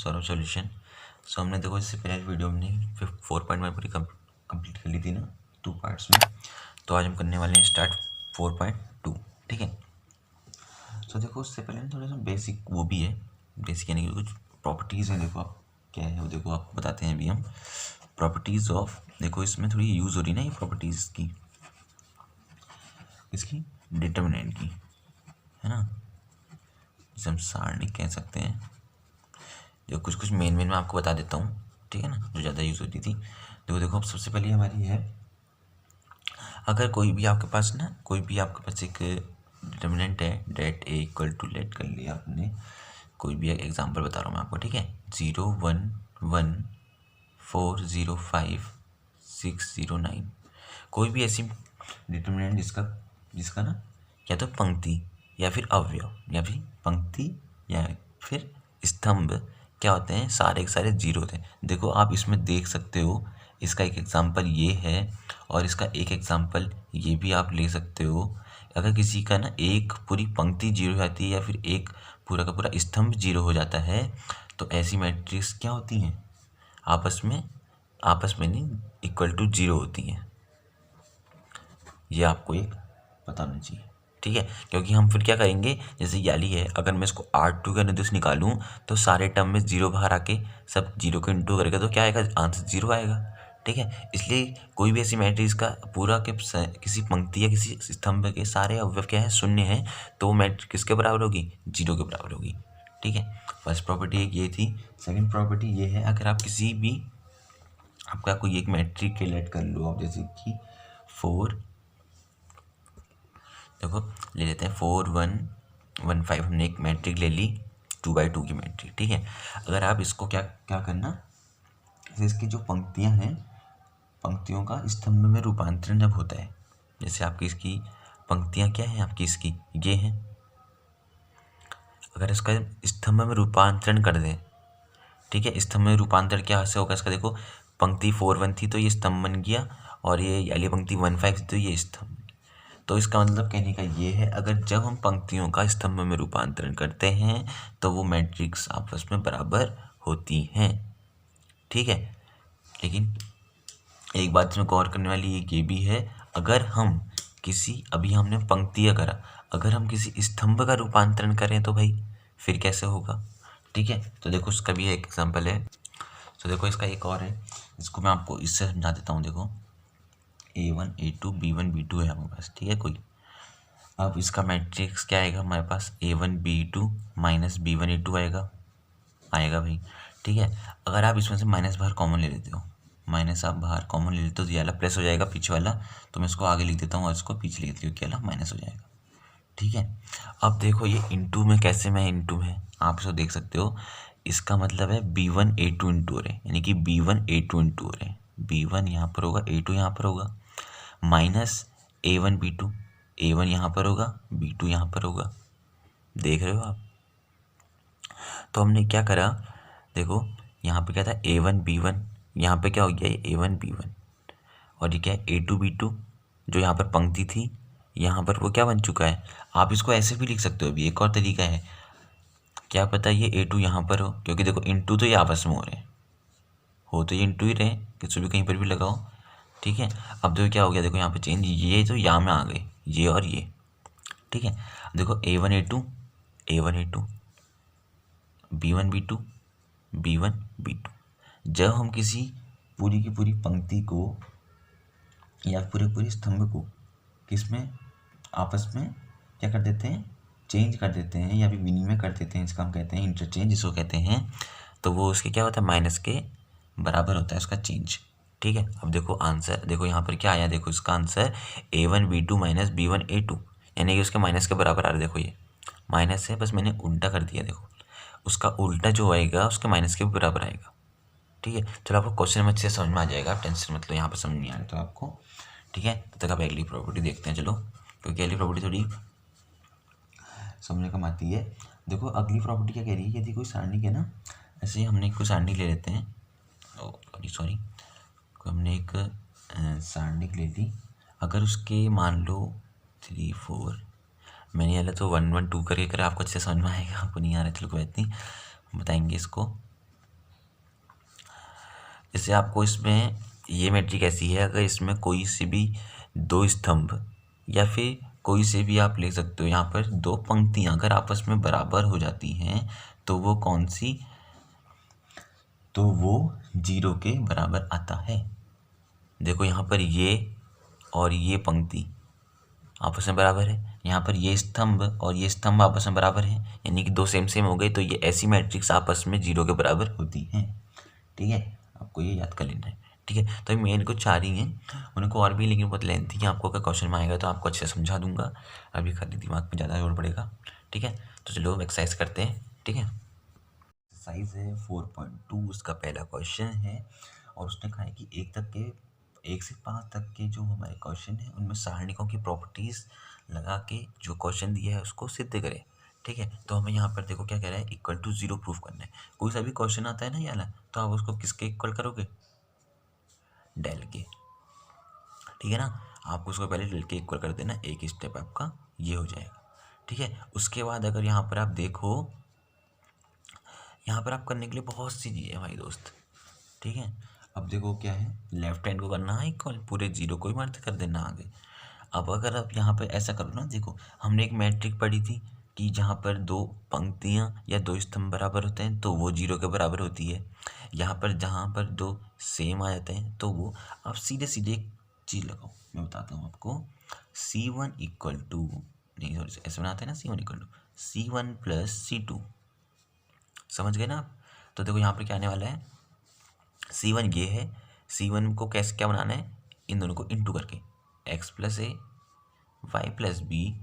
Saurabh solution. सो हमने देखो इससे पहले वीडियो हमने 4.1 पूरी कंप्लीट कर ली थी ना 2 पार्ट्स में। तो आज हम करने वाले हैं स्टार्ट 4.2। ठीक है। सो देखो उससे पहले थोड़ा सा बेसिक वो भी है, बेसिक यानी कि कुछ प्रॉपर्टीज़ हैं। देखो आप क्या है वो देखो आप बताते हैं अभी हम प्रॉपर्टीज़ ऑफ। देखो इसमें थोड़ी यूज़ हो रही ना ये प्रॉपर्टीज़ की, इसकी डिटर्मिनेंट की, है ना, जिसे हम सारणिक कह सकते हैं। जो कुछ मेन मैं आपको बता देता हूँ, ठीक है ना, जो ज़्यादा यूज़ होती थी। देखो अब सबसे पहले हमारी है, अगर कोई भी आपके पास एक डिटर्मिनेंट है det A equal to, late कर लिया आपने, कोई भी एक एग्जांपल बता रहा हूँ मैं आपको, ठीक है, 0 1 1 4 0 5 6 0 9, कोई भी ऐसी डिटर्मिनेंट जिसका ना या तो पंक्ति या फिर अवयव या फिर पंक्ति या फिर स्तंभ क्या होते हैं, सारे के सारे जीरो होते हैं। देखो आप इसमें देख सकते हो, इसका एक एग्जांपल ये है और इसका एक एग्जांपल ये भी आप ले सकते हो। अगर किसी का ना एक पूरी पंक्ति जीरो हो जाती है या फिर एक पूरा का पूरा स्तंभ जीरो हो जाता है, तो ऐसी मैट्रिक्स क्या होती हैं, आपस में नहीं इक्वल टू जीरो होती हैं। ये आपको एक पता होना चाहिए, ठीक है, क्योंकि हम फिर क्या करेंगे, जैसे याली है, अगर मैं इसको R2 का निर्देश निकालूं तो सारे टर्म में जीरो बाहर आके सब जीरो को इंटू करेगा तो क्या आएगा, आंसर जीरो आएगा। ठीक है, इसलिए कोई भी ऐसी मैट्रिक्स का पूरा के किसी पंक्ति या किसी स्तंभ के सारे अवयव क्या है, शून्य है, तो वो मैट्रिक्स किसके बराबर होगी, जीरो के बराबर होगी। ठीक है, फर्स्ट प्रॉपर्टी एक ये थी। सेकेंड प्रॉपर्टी ये है, अगर आप किसी भी आपका कोई एक मैट्रिक के लेट कर लो आप, जैसे कि 4, देखो ले लेते हैं 4 1 1 5, हमने एक मैट्रिक ले ली 2x2 की मैट्रिक। ठीक है, अगर आप इसको क्या करना, जैसे इसकी जो पंक्तियां हैं, पंक्तियों का स्तंभ में रूपांतरण जब होता है, जैसे आपकी इसकी पंक्तियां क्या हैं, आपकी इसकी ये हैं, अगर इसका स्तंभ में रूपांतरण कर दें, ठीक है, स्तंभ में रूपांतरण क्या से होगा इसका, देखो पंक्ति 4 1 थी तो ये स्तंभ बन गया, और ये याली पंक्ति 1 5 थी तो ये स्तंभ। तो इसका मतलब कहने का ये है, अगर जब हम पंक्तियों का स्तंभ में रूपांतरण करते हैं तो वो मैट्रिक्स आपस में बराबर होती हैं। ठीक है, लेकिन एक बात इसमें गौर करने वाली ये भी है, अगर हम किसी, अभी हमने पंक्तियाँ करा, अगर हम किसी स्तंभ का रूपांतरण करें तो भाई फिर कैसे होगा। ठीक है, तो देखो उसका भी एक एग्जाम्पल है। तो देखो इसका एक और है, इसको मैं आपको इससे समझा देता हूँ। देखो A1 A2 B1 B2 है हमारे पास, ठीक है कोई। अब इसका मैट्रिक्स क्या आएगा हमारे पास, A1 B2 minus B1 A2 आएगा भाई। ठीक है, अगर आप इसमें से माइनस बाहर कॉमन ले लेते हो, माइनस आप बाहर कॉमन ले लेते हो तो ये वाला प्लस हो जाएगा पीछे वाला, तो मैं इसको आगे लिख देता हूँ और इसको पीछे लिख देती हूँ, क्या वाला माइनस हो जाएगा। ठीक है, अब देखो ये इंटू में कैसे, मैं इंटू में आप इसको देख सकते हो, इसका मतलब है B1 A2 इंटू हो रहे, यानी कि B1 A2 इंटू हो रहे, B1 यहाँ पर होगा A2 यहाँ पर होगा, माइनस A1 B2, A1 यहाँ पर होगा B2 यहाँ पर होगा। देख रहे हो आप, तो हमने क्या करा, देखो यहाँ पे क्या था A1 B1, यहाँ पे क्या हो गया A1 B1, और ये क्या है A2 B2, जो यहाँ पर पंक्ति थी यहाँ पर वो क्या बन चुका है। आप इसको ऐसे भी लिख सकते हो, अभी एक और तरीका है, क्या पता ये A2 यहाँ पर हो, क्योंकि देखो इंटू तो ये आपस में हो रहे हैं, हो तो ये इंटू ही रहे, किसी भी कहीं पर भी लगाओ। ठीक है, अब देखो क्या हो गया, देखो यहाँ पे चेंज, ये तो यहाँ में आ गए ये और ये। ठीक है, देखो A1 A2 B1 B2 B1 B2, जब हम किसी पूरी की पूरी पंक्ति को या पूरे स्तंभ को किसमें आपस में क्या कर देते हैं, चेंज कर देते हैं या फिर विनिमय कर देते हैं, इसका हम कहते हैं इंटरचेंज, इसको कहते हैं, तो वो उसके क्या होता है, माइनस के बराबर होता है उसका चेंज। ठीक है, अब देखो आंसर, देखो यहाँ पर क्या आया, देखो इसका answer A1 B2 minus B1 A2, यानी कि उसके माइनस के बराबर आ रहा है। देखो ये माइनस है, बस मैंने उल्टा कर दिया, देखो उसका उल्टा जो आएगा उसके माइनस के बराबर आएगा। ठीक है, चलो आपको क्वेश्चन में अच्छे से समझ में आ जाएगा, आप टेंशन मतलब यहाँ पर समझ नहीं आ रहा तो आपको। ठीक है, तब तक आप अगली प्रॉपर्टी देखते हैं, चलो, क्योंकि अगली प्रॉपर्टी थोड़ी समझने कम आती है। देखो अगली प्रॉपर्टी क्या कह रही है, यदि कोई सारणी है ना, ऐसे हमने कोई सारणी ले लेते हैं, सॉरी हमने एक सारणी ले ली, अगर उसके मान लो 3 4, मैंने वाला तो 1 1 2 करके करा, आपको अच्छे समझ में आएगा, आपको नहीं आ रहा चलो कोई बात नहीं, बताएंगे इसको। जैसे आपको इसमें ये मैट्रिक ऐसी है, अगर इसमें कोई से भी दो स्तंभ या फिर कोई से भी आप ले सकते हो, यहाँ पर दो पंक्तियाँ अगर आपस में बराबर हो जाती हैं तो वो कौन सी, तो वो 0 के बराबर आता है। देखो यहाँ पर ये और ये पंक्ति आपस में बराबर है, यहाँ पर ये स्तंभ और ये स्तंभ आपस में बराबर है, यानी कि दो सेम सेम हो गए, तो ये ऐसी मैट्रिक्स आपस में 0 के बराबर होती हैं। ठीक है, आपको ये याद कर लेना है। ठीक है, तो मेन को 4 ही हैं, उनको और भी लेकिन बहुत लेंथी है, आपको अगर क्वेश्चन में आएगा तो आपको अच्छे से समझा दूंगा, अभी खाली दिमाग में ज़्यादा जोर पड़ेगा। ठीक है, तो चलो एक्सरसाइज करते हैं। ठीक है, एक्सरसाइज है 4.2, उसका पहला क्वेश्चन है और उसने कहा है कि 1 से 5 तक के जो हमारे क्वेश्चन है उनमें सारणिकों की प्रॉपर्टीज लगा के जो क्वेश्चन दिया है उसको सिद्ध करें। ठीक है, तो हमें यहाँ पर देखो क्या कह रहा है, इक्वल टू 0 प्रूफ करना है। कोई सा भी क्वेश्चन आता है ना ये वाला, तो आप उसको किसके इक्वल करोगे, डेल के। ठीक है ना, आपको उसको पहले डेल के इक्वल कर देना, एक स्टेप आपका ये हो जाएगा। ठीक है, उसके बाद अगर यहाँ पर आप देखो, यहाँ पर आप करने के लिए बहुत सी चीज़ें हैं भाई दोस्त। ठीक है, अब देखो क्या है, लेफ्ट हैंड को करना है इक्वल, पूरे 0 को ही मर्ज कर देना आगे। अब अगर आप यहाँ पर ऐसा करो ना, देखो हमने एक मैट्रिक पढ़ी थी कि जहाँ पर दो पंक्तियाँ या दो स्तंभ बराबर होते हैं तो वो 0 के बराबर होती है। यहाँ पर जहाँ पर दो सेम आ जाते हैं तो वो, आप सीधे सीधे एक चीज़ लगाओ, मैं बताता हूँ आपको। C1 इक्वल टू, नहीं सॉरी ऐसे बनाते हैं ना, C1 equal to C1 plus C2, समझ गए ना आप। तो देखो यहाँ पर क्या आने वाला है, C1 ये है, C1 को कैसे क्या बनाना है, इन दोनों को इंटू करके, x plus a y plus b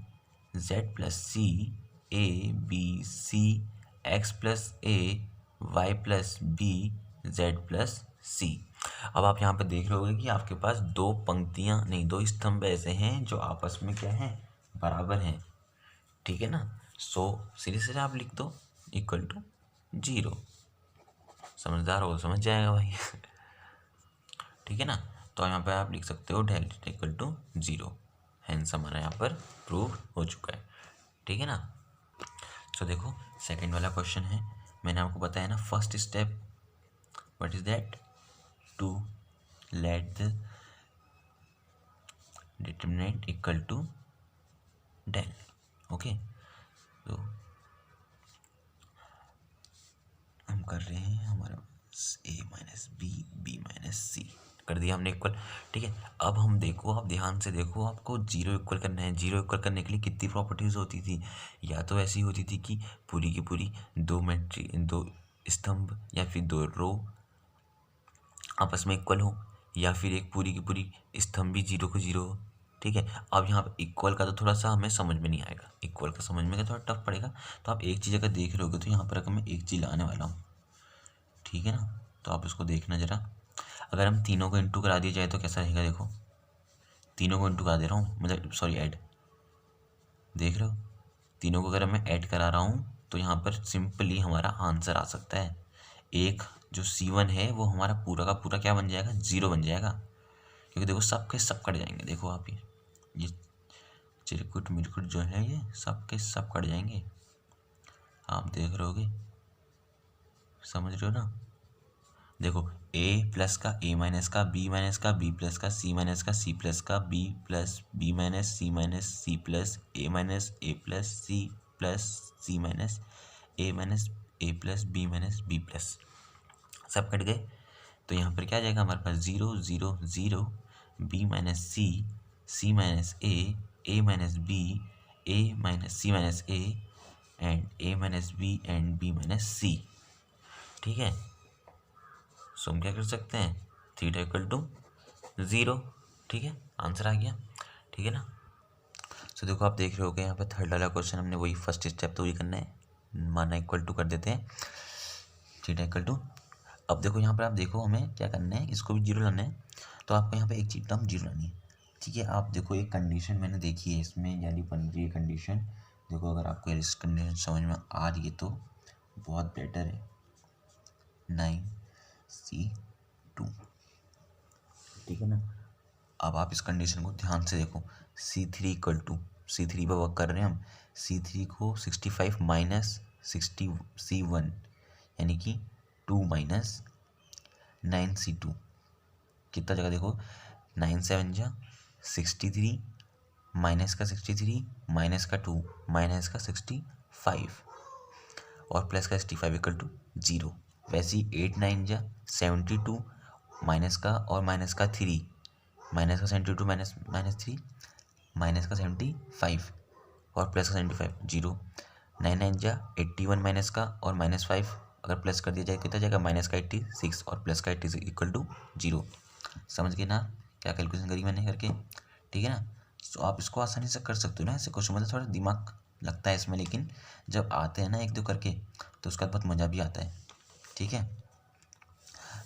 z plus c a B c x plus a y plus b z plus c. अब आप यहाँ पर देख रहे होगे कि आपके पास दो पंक्तियाँ नहीं, दो स्तंभ ऐसे हैं जो आपस में क्या हैं, बराबर हैं। ठीक है ना, सो सीधे सीधे आप लिख दो इक्वल टू 0, समझदार हो समझ जाएगा भाई। ठीक है ना, तो यहाँ पे आप लिख सकते हो डेल इक्वल टू 0, हैंस हमारा यहाँ पर प्रूव हो चुका है। ठीक है ना, तो देखो सेकंड वाला क्वेश्चन है, मैंने आपको बताया ना first step what is that, to let the determinant equal to del. Okay, तो हम कर रहे हैं हमारा a minus b b minus c कर दिया हमने इक्वल। ठीक है, अब हम देखो, आप ध्यान से देखो, आपको 0 इक्वल करना है। 0 इक्वल करने के लिए कितनी प्रॉपर्टीज़ होती थी, या तो ऐसी होती थी कि पूरी की पूरी दो स्तंभ या फिर दो रो आपस में इक्वल हो, या फिर एक पूरी की पूरी स्तंभ भी 0 को 0 हो। ठीक है, अब यहाँ पर इक्वल का तो थोड़ा सा हमें समझ में नहीं आएगा, इक्वल का समझ में थोड़ा टफ पड़ेगा। तो आप एक चीज़ अगर देख रहे होगे तो यहाँ पर अगर मैं एक चीज़ लाने वाला हूँ, ठीक है ना, तो आप इसको देखना ज़रा। अगर हम तीनों को इंटू करा दिया जाए तो कैसा रहेगा, देखो तीनों को इंटू करा दे रहा हूँ, मतलब सॉरी ऐड, देख रहे हो, तीनों को अगर मैं ऐड करा रहा हूँ तो यहाँ पर सिंपली हमारा आंसर आ सकता है। एक जो C1 है वो हमारा पूरा का पूरा क्या बन जाएगा, 0 बन जाएगा, क्योंकि देखो सब के सब कट जाएंगे। देखो आप ये चिरकुट मिरकुट जो है ये सब के सब कट जाएंगे, आप देख रहे होगे, समझ रहे हो ना। देखो a प्लस का a माइनस का b माइनस का b प्लस का c माइनस का c प्लस का b plus b minus c plus a minus a plus c minus a plus b minus b plus, सब कट गए। तो यहाँ पर क्या आ जाएगा हमारे पास 0 0 0 b minus c minus a minus b a minus c minus a and a minus b and b minus c। ठीक है, सो हम क्या कर सकते हैं, थीटा इक्वल टू 0। ठीक है, आंसर आ गया। ठीक है ना, सो देखो आप देख रहे हो यहाँ पे थर्ड वाला क्वेश्चन हमने वही फर्स्ट स्टेप तो वही करना है, माना इक्वल टू कर देते हैं थीटा इक्वल टू। अब देखो यहाँ पर आप देखो हमें क्या करना है, इसको भी 0 लाना है, तो आपको यहाँ पे एक चीज टर्म 0 लानी है। ठीक है, आप देखो एक कंडीशन मैंने देखी है इसमें, यानी बन रही है कंडीशन, देखो अगर आपको इस कंडीशन समझ में आ रही है तो बहुत बेटर है, 9C2। ठीक है ना, अब आप इस कंडीशन को ध्यान से देखो, C3 इक्वल टू C3 पर वर्क कर रहे हैं हम, C3 को 65 माइनस 60 C1 यानी कि 2 माइनस 9c2 कितना जगह देखो, 9 7 जा 63, माइनस का 63, माइनस का 2, माइनस का 65 और प्लस का 65 इक्वल टू 0। वैसे ही 8 9 जा 72, माइनस का और माइनस का 3, माइनस का 72 माइनस माइनस 3, माइनस का 75 और प्लस का 75 0। 9 9 जा 81 माइनस का और माइनस 5 अगर प्लस कर दिया जाए कितना जाएगा, माइनस का 86 और प्लस का 86 इक्वल टू 0। समझ गए ना क्या कैलकुलेशन करी मैंने करके, ठीक है ना। तो आप इसको आसानी से कर सकते हो ना, ऐसे क्वेश्चन मतलब थोड़ा दिमाग लगता है इसमें, लेकिन जब आते हैं ना एक दो करके तो उसका बहुत मज़ा भी आता है, ठीक है।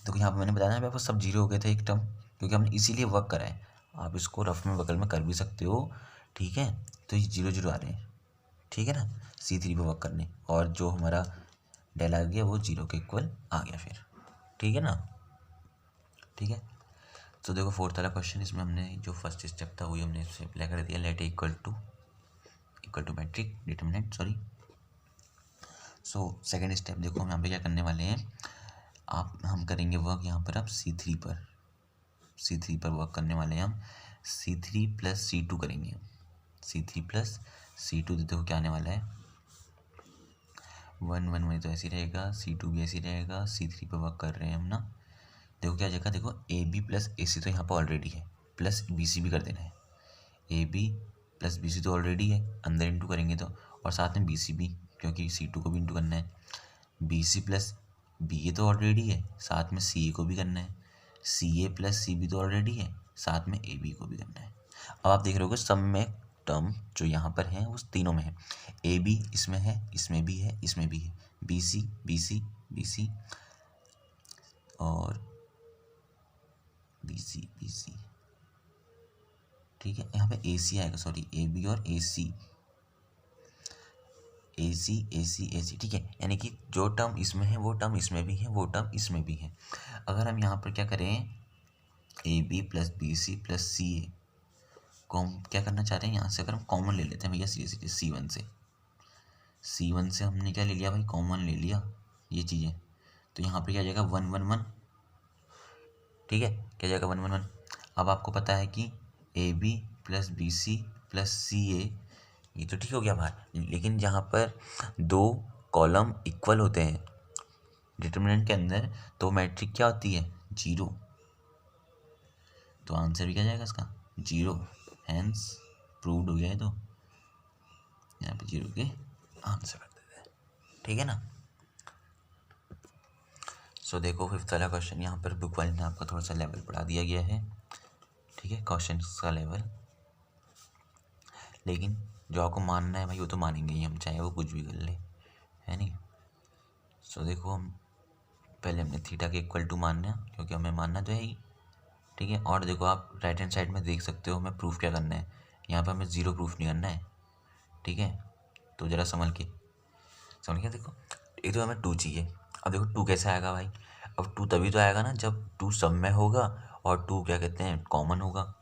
तो यहाँ पर मैंने बताया ना आपको सब 0 हो गए थे एक टर्म, क्योंकि हमने इसीलिए वर्क करा है। आप इसको रफ में बगल में कर भी सकते हो, ठीक है। तो ये 0 0 आ रहे हैं, ठीक है ना, C3 पे वर्क करने, और जो हमारा डेल आ गया वो 0 के इक्वल आ गया फिर, ठीक है ना, ठीक है। तो देखो फोर्थ वाला क्वेश्चन, इसमें हमने जो फर्स्ट स्टेप था वही हमने इससे अप्लाई कर दिया, let equal to matrix determinant sorry. So second step देखो हम यहाँ पे क्या करने वाले हैं, हम करेंगे वर्क यहाँ पर अब C3 पर वर्क करने वाले हैं हम, C3 प्लस C2 करेंगे, C3 प्लस C2 देखो क्या आने वाला है, 1 1 1 तो ऐसे ही रहेगा, C2 भी ऐसे ही रहेगा, C3 पर वर्क कर रहे हैं हम ना। देखो क्या जगह, देखो AB प्लस AC तो यहाँ पर ऑलरेडी है, प्लस BC भी कर देना है, AB प्लस BC तो ऑलरेडी है, अंदर इंटू करेंगे तो, और साथ में BC भी, क्योंकि C2 को भी इंटू करना है, BC प्लस BA तो ऑलरेडी है, साथ में CA को भी करना है, CA प्लस CB तो ऑलरेडी है, साथ में AB को भी करना है। अब आप देख रहे हो सब में टर्म जो यहाँ पर है वो तीनों में है, AB इसमें है, इसमें भी है, इसमें भी है, BC BC BC और BC BC, ठीक है। यहाँ पे AC आएगा, सॉरी AB और AC AC AC AC, ठीक है। यानी कि जो टर्म इसमें है वो टर्म इसमें भी है, वो टर्म इसमें भी है। अगर हम यहाँ पर क्या करें, AB plus BC plus CA को हम क्या करना चाह रहे हैं, यहाँ से अगर हम कॉमन ले लेते हैं भैया C1 से हमने क्या ले लिया भाई, कॉमन ले लिया ये चीज़ें, तो यहाँ पर क्या जाएगा 1 1 1, ठीक है, क्या जाएगा 1 1 1। अब आपको पता है कि AB plus BC plus CA ये तो ठीक हो गया बाहर, लेकिन जहाँ पर दो कॉलम इक्वल होते हैं डिटरमिनेंट के अंदर तो मैट्रिक क्या होती है, 0, तो आंसर भी क्या जाएगा इसका 0, हैंस प्रूव्ड हो गया है, तो यहाँ पे 0 के आंसर कर देते हैं, ठीक है ना। सो देखो फिफ्थ वाला क्वेश्चन, यहाँ पर बुक वाले ने आपका थोड़ा सा लेवल बढ़ा दिया गया है, ठीक है, क्वेश्चन का लेवल, लेकिन जो आपको मानना है भाई वो तो मानेंगे ही हम, चाहे वो कुछ भी कर ले, है नहीं। सो देखो हम पहले हमने थीटा के इक्वल टू मानना है, क्योंकि हमें मानना तो है ही, ठीक है। और देखो आप राइट हैंड साइड में देख सकते हो हमें प्रूफ क्या करना है, यहाँ पर हमें 0 प्रूफ नहीं करना है, ठीक है। तो ज़रा समझ के देखो, एक तो हमें 2 चाहिए। अब देखो 2 कैसे आएगा भाई, अब 2 तभी तो आएगा ना जब 2 सब में होगा और 2 क्या कहते हैं कॉमन होगा,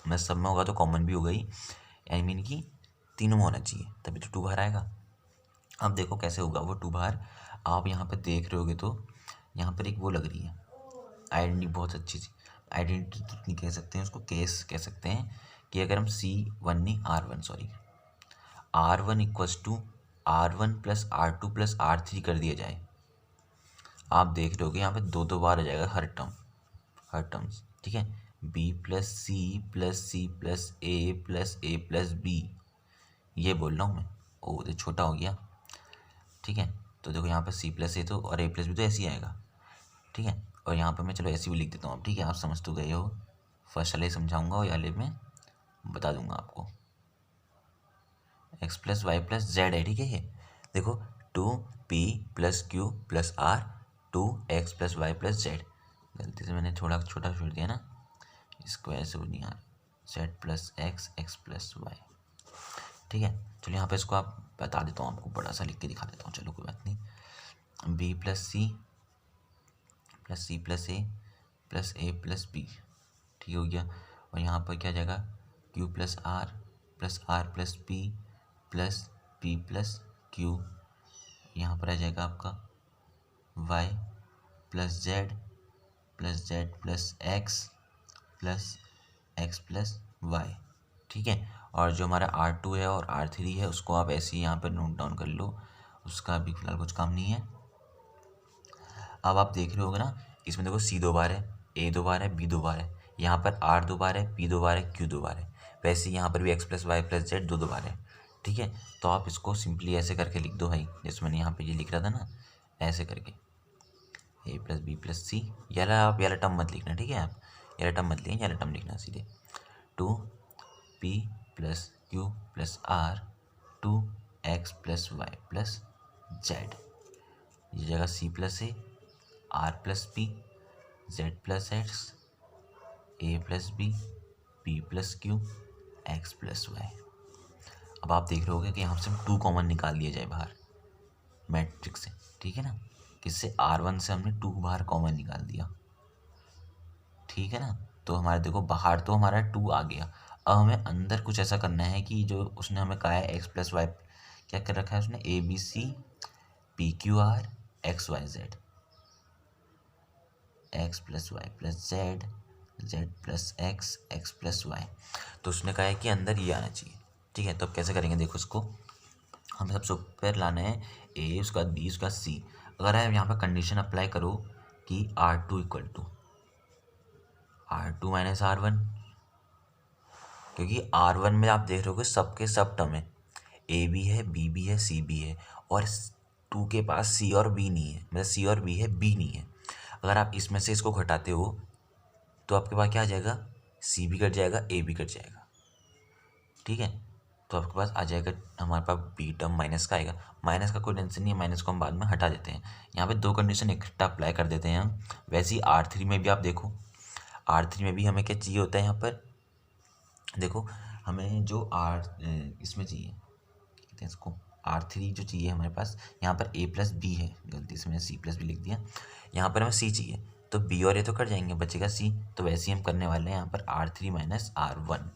मैं सब में होगा तो कॉमन भी होगा ही, आई मीन कि तीनों में होना चाहिए तभी तो 2 बाहर आएगा। अब देखो कैसे होगा वो 2 बाहर, आप यहाँ पर देख रहे होगे तो यहाँ पर एक वो लग रही है आइडेंटिटी, बहुत अच्छी सी आइडेंटिटी तो नहीं कह सकते हैं उसको, केस कह सकते हैं, कि अगर हम C1 नहीं R1 equals to R1 plus R2 plus R3 कर दिया जाए, आप देख रहे हो कि यहाँ पे 2 2 बार आ जाएगा हर टर्म्स, ठीक है। B plus C plus A plus B, ये बोल रहा हूँ मैं, ओ तो छोटा हो गया, ठीक है। तो देखो यहाँ पर C प्लस A तो और A प्लस B तो ऐसे ही आएगा, ठीक है। और यहाँ पर मैं चलो ऐसे भी लिख देता हूँ अब, ठीक है, आप समझ तो गए हो, फर्स्ट वाले समझाऊंगा और वाले में बता दूंगा आपको, x plus Y plus Z है, ठीक है। ये देखो 2p plus Q plus R 2x plus Y plus Z, गलती से मैंने थोड़ा छोटा छोड़ दिया ना, इसको ऐसे हो नहीं आ रहा, Z plus X plus Y, ठीक है। चलो यहाँ पे इसको आप बता देता हूँ, आपको बड़ा सा लिख के दिखा देता हूँ, चलो कोई बात नहीं, b plus C plus A plus B, ठीक हो गया। और यहाँ पर क्या जाएगा q plus R plus P plus Q, यहाँ पर आ जाएगा आपका y plus Z plus Z plus X plus Y. ठीक है, और जो हमारा R2 है और R3 है उसको आप ऐसे ही यहाँ पर नोट डाउन कर लो, उसका भी फिलहाल कुछ काम नहीं है। अब आप देख रहे होगे ना, इसमें देखो C 2 बार है, A 2 बार है, B 2 बार है, यहाँ पर R 2 बार है, P 2 बार है, Q 2 बार है। वैसे ही यहाँ पर भी x plus Y plus Z 2 बार है। ठीक है, तो आप इसको सिंपली ऐसे करके लिख दो भाई, जैसे मैंने यहाँ पे ये लिख रहा था ना, ऐसे करके A प्लस बी प्लस सी। आप याला टर्म मत लिखना, ठीक है, आप याला टर्म मत लिखना, याला टर्म लिखना सीधे 2p plus Q plus R 2x plus Y plus Z. ये जगह C plus A, R plus P, Z plus X, A plus B, P plus Q, X plus Y. अब आप देख रहे होगे कि यहाँ से हम 2 कॉमन निकाल दिया जाए बाहर मैट्रिक्स से। ठीक है ना, किससे, R1 से हमने 2 बाहर कॉमन निकाल दिया। ठीक है ना, तो हमारे देखो बाहर तो हमारा 2 आ गया। अब हमें अंदर कुछ ऐसा करना है कि जो उसने हमें कहा है एक्स प्लस वाई, क्या कर रखा है उसने, A B C P Q R X Y Z, X plus Y plus Z, Z plus X, X plus Y. तो उसने कहा है कि अंदर ये आना चाहिए। ठीक है, तो अब कैसे करेंगे, देखो इसको हमें सबसे ऊपर लाना है ए, उसका बी, उसका सी। अगर आप यहाँ पर कंडीशन अप्लाई करो कि R2 equal to R2 minus R1, क्योंकि R1 में आप देख रहे हो सबके सब टर्म है, ए भी है, बी भी है, सी भी है, और 2 के पास सी और बी नहीं है, मतलब सी और बी है, बी नहीं है। अगर आप इसमें से इसको घटाते हो तो आपके पास क्या आ जाएगा, सी भी कट जाएगा, ए भी कट जाएगा। ठीक है, तो आपके पास आ जाएगा, हमारे पास बी टर्म माइनस का आएगा। माइनस का कोई टेंशन नहीं है, माइनस को हम बाद में हटा देते हैं। यहाँ पे 2 कंडीशन इकट्ठा अप्लाई कर देते हैं हम। वैसे ही R3 में भी आप देखो, R3 में भी हमें क्या चाहिए होता है, यहाँ पर देखो हमें जो इसमें चाहिए, कहते हैं इसको R3 जो चाहिए हमारे पास, यहाँ पर A प्लस बी है, गलती से मैंने C प्लस बी लिख दिया। यहाँ पर हमें C चाहिए, तो B और A तो कट जाएंगे, बचेगा C। तो वैसे ही हम करने वाले हैं यहाँ पर R3 माइनस R1।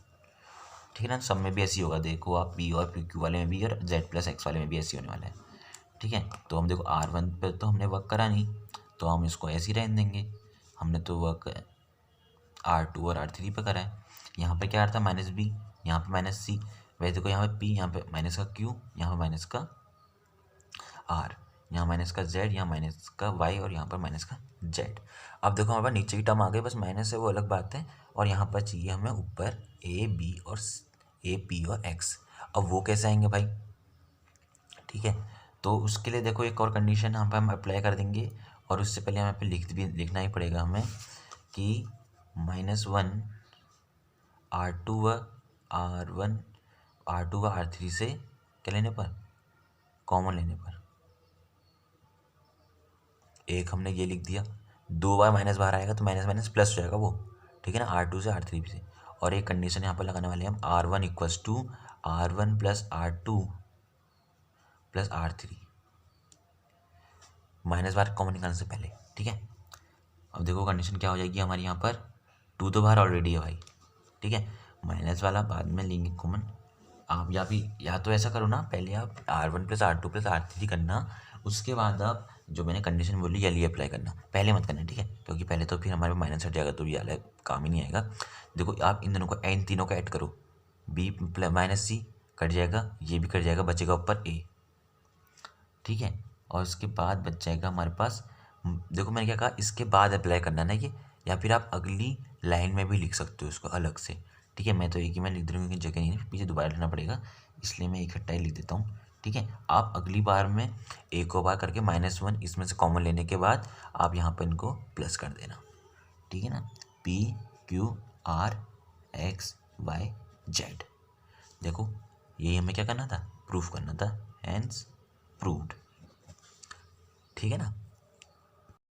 ठीक है ना, सब में भी ऐसी होगा, देखो आप B और PQ वाले में भी और Z प्लस एक्स वाले में भी ऐसी होने वाला है। ठीक है, तो हम देखो R1 पे तो हमने वर्क करा नहीं, तो हम इसको ऐसे ही रहने देंगे। हमने तो वर्क R2 और R3 पे करा है। यहाँ पे क्या आ रहा था, माइनस बी, यहाँ पे माइनस सी। वैसे देखो यहाँ पे P, यहाँ पे माइनस का Q, यहाँ पे माइनस का R, यहाँ माइनस का Z, यहाँ माइनस का Y, और यहाँ पर माइनस का Z। अब देखो हमारे पास नीचे की टर्म आ गई, बस माइनस है वो अलग बात है। और यहाँ पर चाहिए हमें ऊपर A B और A P और X। अब वो कैसे आएंगे भाई, ठीक है, तो उसके लिए देखो एक और कंडीशन यहाँ पर हम अप्लाई कर देंगे। और उससे पहले हमें पे लिखना ही पड़ेगा हमें कि -1 R2 व R1 R2 व R3 से क्या लेने पर, कॉमन लेने पर। एक हमने ये लिख दिया, 2 बार माइनस बाहर आएगा तो माइनस माइनस प्लस हो जाएगा वो। ठीक है ना, R2 से R3 से। और एक कंडीशन यहाँ पर लगाने वाले हैं हम, R1 equals to R1 plus R2 plus R3, minus बार कॉमन निकालने से पहले। ठीक है, अब देखो कंडीशन क्या हो जाएगी हमारी, यहाँ पर 2 तो बाहर ऑलरेडी है भाई। ठीक है, माइनस वाला बाद में लेंगे कॉमन। आप या तो ऐसा करो ना, पहले आप R1 plus R2 plus R3 करना, उसके बाद आप जो मैंने कंडीशन बोली ये अप्लाई करना, पहले मत करना। ठीक है, क्योंकि पहले तो फिर हमारे माइनस हट जाएगा, तो ये अलग काम ही नहीं आएगा। देखो आप इन दोनों को, इन तीनों को ऐड करो, B माइनस सी कट जाएगा, ये भी कट जाएगा, बचेगा ऊपर A। ठीक है, और उसके बाद बच जाएगा हमारे पास, देखो मैंने क्या कहा, इसके बाद अप्लाई करना ना ये, या फिर आप अगली लाइन में भी लिख सकते हो इसको अलग से। ठीक है, मैं तो एक ही में लिख दूँगी क्योंकि जगह नहीं है, पीछे दोबारा लिखना पड़ेगा, इसलिए मैं इकट्ठा ही लिख देता हूँ। ठीक है, आप अगली बार में एक को बार करके -1 इसमें से कॉमन लेने के बाद आप यहाँ पर इनको प्लस कर देना। ठीक है ना, P Q R X Y Z। देखो यही हमें क्या करना था, प्रूफ करना था, हैंस प्रूव्ड। ठीक है ना।